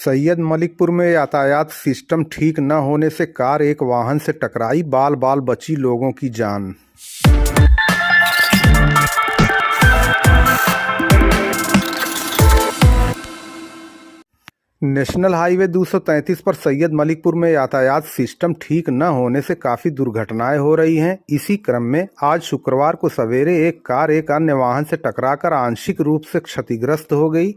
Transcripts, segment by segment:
सैयद मलिकपुर में यातायात सिस्टम ठीक न होने से कार एक वाहन से टकराई, बाल बाल बची लोगों की जान। नेशनल हाईवे 233 पर सैयद मलिकपुर में यातायात सिस्टम ठीक न होने से काफी दुर्घटनाएं हो रही हैं। इसी क्रम में आज शुक्रवार को सवेरे एक कार एक अन्य वाहन से टकराकर आंशिक रूप से क्षतिग्रस्त हो गई।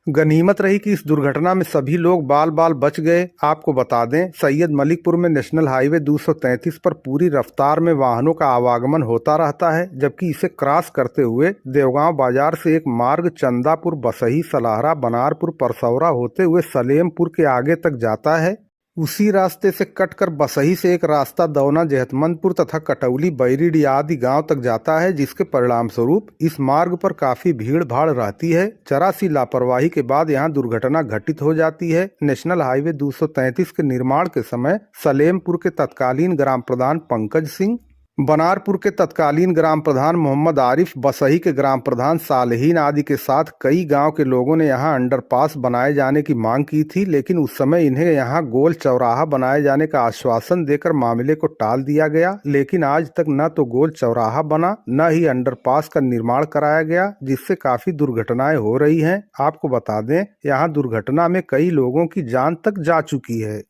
गनीमत रही कि इस दुर्घटना में सभी लोग बाल बाल बच गए। आपको बता दें, सैयद मलिकपुर में नेशनल हाईवे 233 पर पूरी रफ्तार में वाहनों का आवागमन होता रहता है, जबकि इसे क्रॉस करते हुए देवगांव बाजार से एक मार्ग चंदापुर, बसही, सलाहरा, बनारपुर, परसौरा होते हुए सलेमपुर के आगे तक जाता है। उसी रास्ते से कटकर बसही से एक रास्ता दौना, जहतमंदपुर तथा कटौली, बैरीडी आदि गांव तक जाता है, जिसके परिणाम स्वरूप इस मार्ग पर काफी भीड़ भाड़ रहती है। जरा सी लापरवाही के बाद यहां दुर्घटना घटित हो जाती है। नेशनल हाईवे 233 के निर्माण के समय सलेमपुर के तत्कालीन ग्राम प्रधान पंकज सिंह, बनारपुर के तत्कालीन ग्राम प्रधान मोहम्मद आरिफ, बसही के ग्राम प्रधान सालेहीन आदि के साथ कई गांव के लोगों ने यहां अंडरपास बनाए जाने की मांग की थी, लेकिन उस समय इन्हें यहां गोल चौराहा बनाए जाने का आश्वासन देकर मामले को टाल दिया गया। लेकिन आज तक न तो गोल चौराहा बना, न ही अंडरपास का निर्माण कराया गया, जिससे काफी दुर्घटनाएं हो रही हैं। आपको बता दें, यहाँ दुर्घटना में कई लोगों की जान तक जा चुकी है।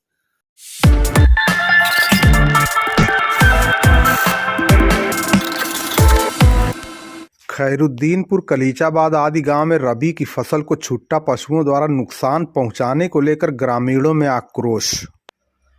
खैरुद्दीनपुर, कलीचाबाद आदि गांव में रबी की फसल को छुट्टा पशुओं द्वारा नुकसान पहुंचाने को लेकर ग्रामीणों में आक्रोश।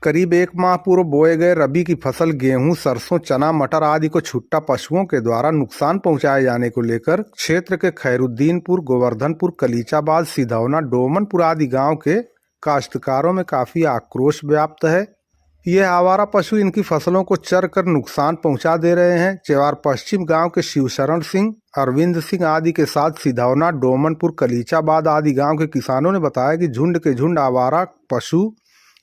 करीब एक माह पूर्व बोए गए रबी की फसल गेहूं, सरसों, चना, मटर आदि को छुट्टा पशुओं के द्वारा नुकसान पहुंचाए जाने को लेकर क्षेत्र के खैरुद्दीनपुर, गोवर्धनपुर, कलीचाबाद, सिधौना, डोमनपुर आदि गाँव के काश्तकारों में काफी आक्रोश व्याप्त है। यह आवारा पशु इनकी फसलों को चर कर नुकसान पहुंचा दे रहे हैं। चेवार पश्चिम गांव के शिवशरण सिंह, अरविंद सिंह आदि के साथ सिधौना, डोमनपुर, कलीचाबाद आदि गांव के किसानों ने बताया कि झुंड के झुंड आवारा पशु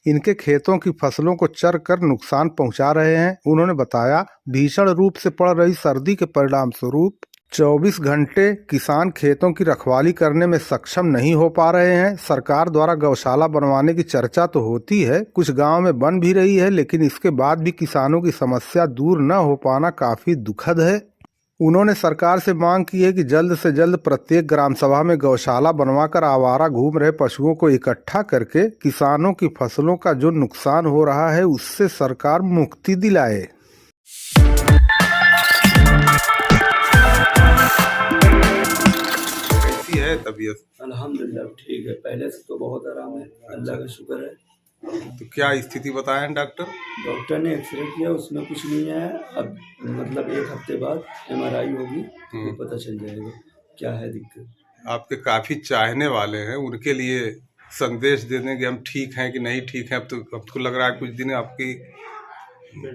इनके खेतों की फसलों को चर कर नुकसान पहुंचा रहे हैं। उन्होंने बताया, भीषण रूप से पड़ रही सर्दी के परिणाम स्वरूप 24 घंटे किसान खेतों की रखवाली करने में सक्षम नहीं हो पा रहे हैं। सरकार द्वारा गौशाला बनवाने की चर्चा तो होती है, कुछ गांव में बन भी रही है, लेकिन इसके बाद भी किसानों की समस्या दूर न हो पाना काफी दुखद है। उन्होंने सरकार से मांग की है कि जल्द से जल्द प्रत्येक ग्राम सभा में गौशाला बनवाकर आवारा घूम रहे पशुओं को इकट्ठा करके किसानों की फसलों का जो नुकसान हो रहा है उससे सरकार मुक्ति दिलाए। कैसी है तबीयत? अल्हम्दुलिल्लाह ठीक है, पहले से तो बहुत आराम है, अल्लाह का शुक्र है। तो क्या स्थिति बताएं डॉक्टर? डॉक्टर ने एक्सरे किया, उसमें कुछ नहीं है। अब मतलब एक हफ्ते बाद MRI होगी तो पता चल जाएगा क्या है दिक्कत। आपके काफी चाहने वाले हैं, उनके लिए संदेश दे दें कि हम ठीक हैं कि नहीं ठीक हैं। अब तो लग रहा है कुछ दिन आपकी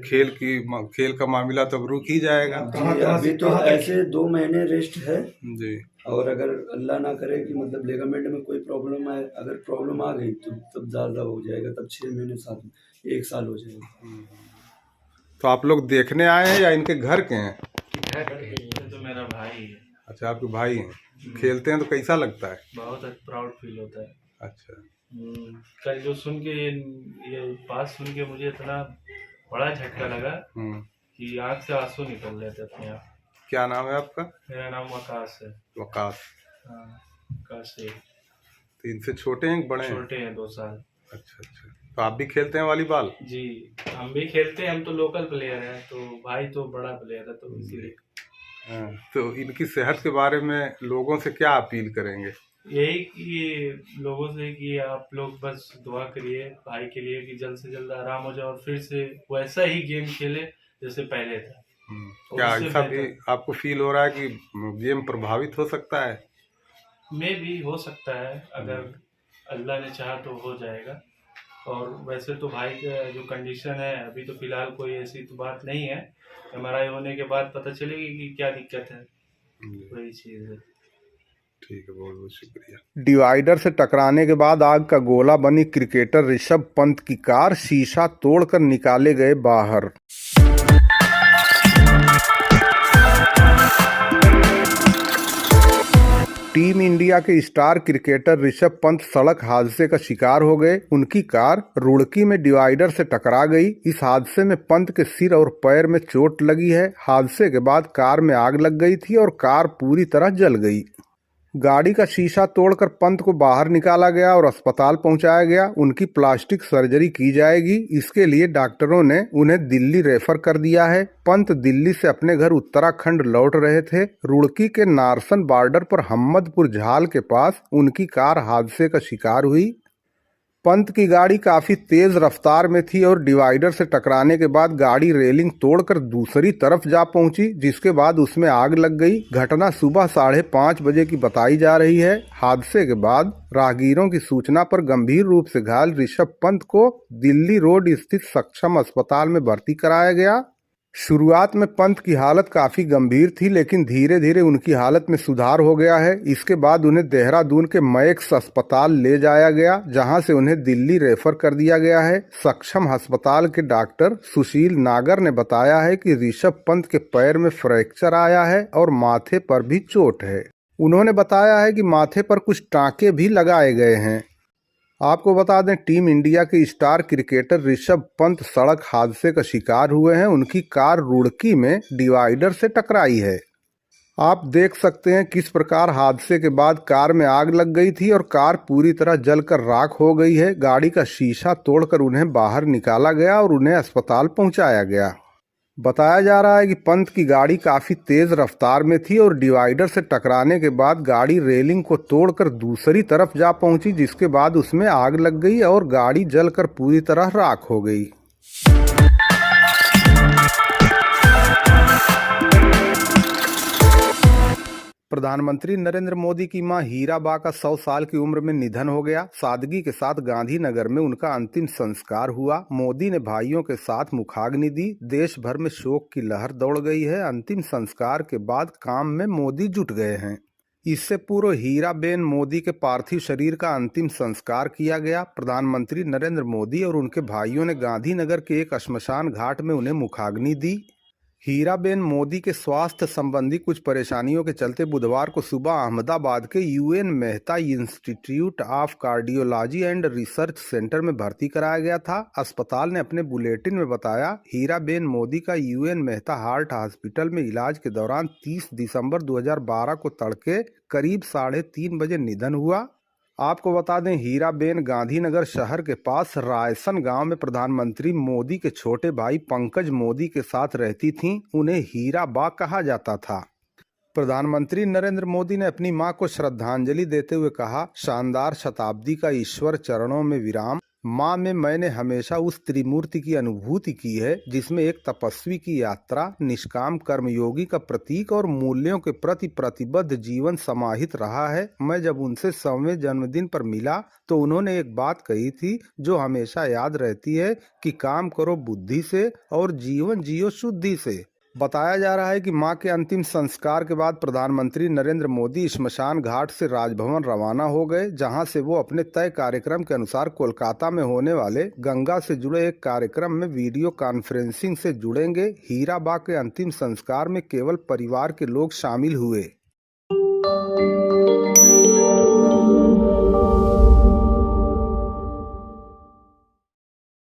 खेल का मामला तो रुक ही जाएगा। अभी तो ऐसे 2 महीने रेस्ट है जी, और अगर अल्लाह ना करे कि मतलब लेगामेंट में कोई प्रॉब्लम आए, अगर प्रॉब्लम आ गई तो तब ज़्यादा हो जाएगा, तब 6 महीने 1 साल हो जाएगा। तो आप लोग देखने आए हैं या इनके घर के हैं? तो मेरा भाई है। अच्छा, आपके भाई हैं। खेलते हैं तो कैसा लगता है? बहुत प्राउड फील होता है। अच्छा, कल जो सुन के ये बात सुन के मुझे इतना बड़ा झटका लगा कि आँख से आंसू निकल रहे थे अपने आप। क्या नाम है आपका? मेरा नाम वकास है। वकास। हाँ, वकास है। तो इनसे छोटे हैं बड़े हैं? छोटे हैं, 2 साल। अच्छा अच्छा, तो आप भी खेलते हैं वॉलीबॉल? जी, हम भी खेलते हैं, हम तो लोकल प्लेयर हैं, तो भाई तो बड़ा प्लेयर है, तो इसीलिए। तो इनकी सेहत के बारे में लोगों से क्या अपील करेंगे? यही कि लोगों से कि आप लोग बस दुआ करिए भाई के लिए कि जल्द से जल्द आराम हो जाए और फिर से वैसा ही गेम खेले जैसे पहले था। क्या ऐसा भी आपको फील हो रहा है कि गेम प्रभावित हो सकता है? में भी हो सकता है, अगर अल्लाह ने चाहा तो हो जाएगा। और वैसे तो भाई का जो कंडीशन है अभी तो फिलहाल कोई ऐसी तो बात नहीं है, MRI होने के बाद पता चलेगी कि क्या दिक्कत है, वही चीज़ है। ठीक है, बहुत बहुत शुक्रिया। डिवाइडर से टकराने के बाद आग का गोला बनी क्रिकेटर ऋषभ पंत की कार, शीशा तोड़कर निकाले गए बाहर। टीम इंडिया के स्टार क्रिकेटर ऋषभ पंत सड़क हादसे का शिकार हो गए। उनकी कार रुड़की में डिवाइडर से टकरा गई। इस हादसे में पंत के सिर और पैर में चोट लगी है। हादसे के बाद कार में आग लग गई थी और कार पूरी तरह जल गई। गाड़ी का शीशा तोड़कर पंत को बाहर निकाला गया और अस्पताल पहुंचाया गया। उनकी प्लास्टिक सर्जरी की जाएगी। इसके लिए डॉक्टरों ने उन्हें दिल्ली रेफर कर दिया है। पंत दिल्ली से अपने घर उत्तराखंड लौट रहे थे। रुड़की के नारसन बॉर्डर पर हम्मदपुर झाल के पास उनकी कार हादसे का शिकार हुई। पंत की गाड़ी काफी तेज रफ्तार में थी और डिवाइडर से टकराने के बाद गाड़ी रेलिंग तोड़कर दूसरी तरफ जा पहुंची, जिसके बाद उसमें आग लग गई। घटना सुबह 5:30 बजे की बताई जा रही है। हादसे के बाद राहगीरों की सूचना पर गंभीर रूप से घायल ऋषभ पंत को दिल्ली रोड स्थित सक्षम अस्पताल में भर्ती कराया गया। शुरुआत में पंत की हालत काफी गंभीर थी, लेकिन धीरे धीरे उनकी हालत में सुधार हो गया है। इसके बाद उन्हें देहरादून के मैक्स अस्पताल ले जाया गया, जहां से उन्हें दिल्ली रेफर कर दिया गया है। सक्षम अस्पताल के डॉक्टर सुशील नागर ने बताया है कि ऋषभ पंत के पैर में फ्रैक्चर आया है और माथे पर भी चोट है। उन्होंने बताया है कि माथे पर कुछ टाँके भी लगाए गए हैं। आपको बता दें, टीम इंडिया के स्टार क्रिकेटर ऋषभ पंत सड़क हादसे का शिकार हुए हैं। उनकी कार रुड़की में डिवाइडर से टकराई है। आप देख सकते हैं किस प्रकार हादसे के बाद कार में आग लग गई थी और कार पूरी तरह जलकर राख हो गई है। गाड़ी का शीशा तोड़कर उन्हें बाहर निकाला गया और उन्हें अस्पताल पहुंचाया गया। बताया जा रहा है कि पंत की गाड़ी काफी तेज रफ्तार में थी और डिवाइडर से टकराने के बाद गाड़ी रेलिंग को तोड़कर दूसरी तरफ जा पहुंची, जिसके बाद उसमें आग लग गई और गाड़ी जलकर पूरी तरह राख हो गई। प्रधानमंत्री नरेंद्र मोदी की मां हीराबा का 100 साल की उम्र में निधन हो गया। सादगी के साथ गांधीनगर में उनका अंतिम संस्कार हुआ। मोदी ने भाइयों के साथ मुखाग्नि दी। देश भर में शोक की लहर दौड़ गई है। अंतिम संस्कार के बाद काम में मोदी जुट गए हैं। इससे पूर्व हीराबेन मोदी के पार्थिव शरीर का अंतिम संस्कार किया गया। प्रधानमंत्री नरेंद्र मोदी और उनके भाइयों ने गांधीनगर के एक श्मशान घाट में उन्हें मुखाग्नि दी। हीराबेन मोदी के स्वास्थ्य संबंधी कुछ परेशानियों के चलते बुधवार को सुबह अहमदाबाद के UN Mehta institute of cardiology and research centre में भर्ती कराया गया था। अस्पताल ने अपने बुलेटिन में बताया, हीराबेन मोदी का यूएन मेहता हार्ट हॉस्पिटल में इलाज के दौरान 30 दिसंबर 2012 को तड़के करीब 3:30 बजे निधन हुआ। आपको बता दें, हीराबेन गांधीनगर शहर के पास रायसन गांव में प्रधानमंत्री मोदी के छोटे भाई पंकज मोदी के साथ रहती थीं। उन्हें हीराबा कहा जाता था। प्रधानमंत्री नरेंद्र मोदी ने अपनी मां को श्रद्धांजलि देते हुए कहा, शानदार शताब्दी का ईश्वर चरणों में विराम। मां में मैंने हमेशा उस त्रिमूर्ति की अनुभूति की है जिसमें एक तपस्वी की यात्रा, निष्काम कर्मयोगी का प्रतीक और मूल्यों के प्रति प्रतिबद्ध जीवन समाहित रहा है। मैं जब उनसे 100वें जन्मदिन पर मिला तो उन्होंने एक बात कही थी जो हमेशा याद रहती है कि काम करो बुद्धि से और जीवन जियो शुद्धि से। बताया जा रहा है कि मां के अंतिम संस्कार के बाद प्रधानमंत्री नरेंद्र मोदी श्मशान घाट से राजभवन रवाना हो गए, जहां से वो अपने तय कार्यक्रम के अनुसार कोलकाता में होने वाले गंगा से जुड़े एक कार्यक्रम में वीडियो कॉन्फ्रेंसिंग से जुड़ेंगे। हीराबा के अंतिम संस्कार में केवल परिवार के लोग शामिल हुए।